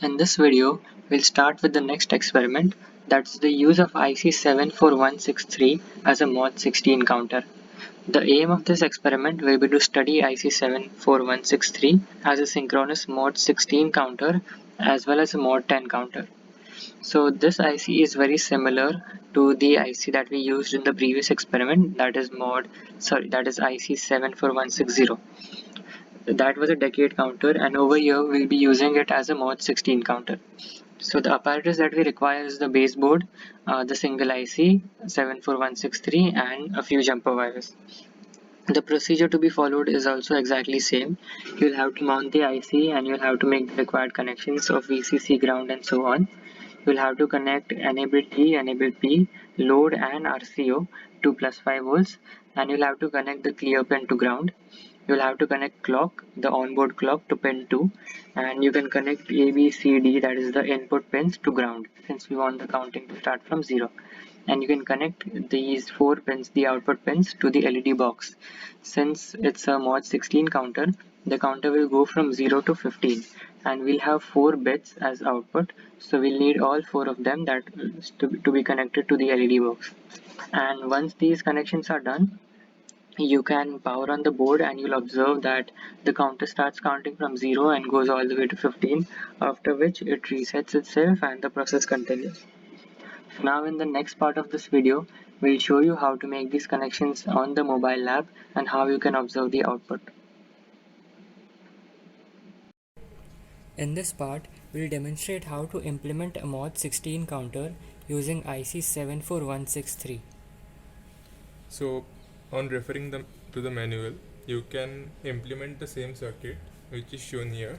In this video, we'll start with the next experiment, that's the use of IC74163 as a mod 16 counter. The aim of this experiment will be to study IC74163 as a synchronous mod 16 counter as well as a mod 10 counter. So this IC is very similar to the IC that we used in the previous experiment, that is IC74160. That was a decade counter, and over here we'll be using it as a mod 16 counter. So the apparatus that we require is the baseboard, the single IC 74163 and a few jumper wires. The procedure to be followed is also exactly same. You'll have to mount the IC and you'll have to make the required connections of VCC, ground and so on. You'll have to connect enable T, enable P, load and RCO to +5 volts, and you'll have to connect the clear pin to ground. You'll have to connect clock, the onboard clock, to pin 2, and you can connect A, B, C, D, that is the input pins, to ground since we want the counting to start from 0. And you can connect these 4 pins, the output pins, to the LED box. Since it's a mod 16 counter, the counter will go from 0 to 15, and we'll have 4 bits as output, so we'll need all 4 of them to be connected to the LED box. And once these connections are done, you can power on the board and you'll observe that the counter starts counting from 0 and goes all the way to 15, after which it resets itself and the process continues. Now in the next part of this video, we'll show you how to make these connections on the mobile lab and how you can observe the output. In this part, we'll demonstrate how to implement a mod 16 counter using IC74163. So on referring to the manual, you can implement the same circuit which is shown here.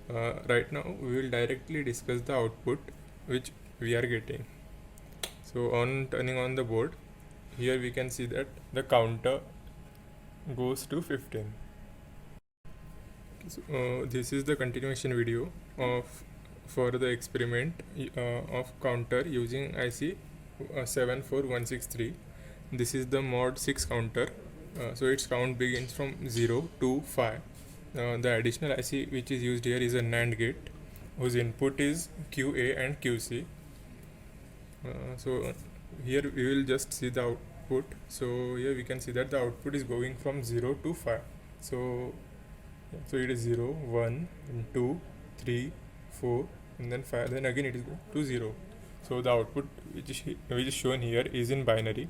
Right now we will directly discuss the output which we are getting. So on turning on the board, here we can see that the counter goes to 15. So, this is the continuation video for the experiment of counter using IC 74163. This is the mod 6 counter, so its count begins from 0 to 5. The additional IC which is used here is a NAND gate whose input is QA and QC. So here we will just see the output. So here we can see that the output is going from 0 to 5. So it is 0, 1, and 2, 3, 4, and then 5. Then again it is to 0. So the output which is shown here is in binary.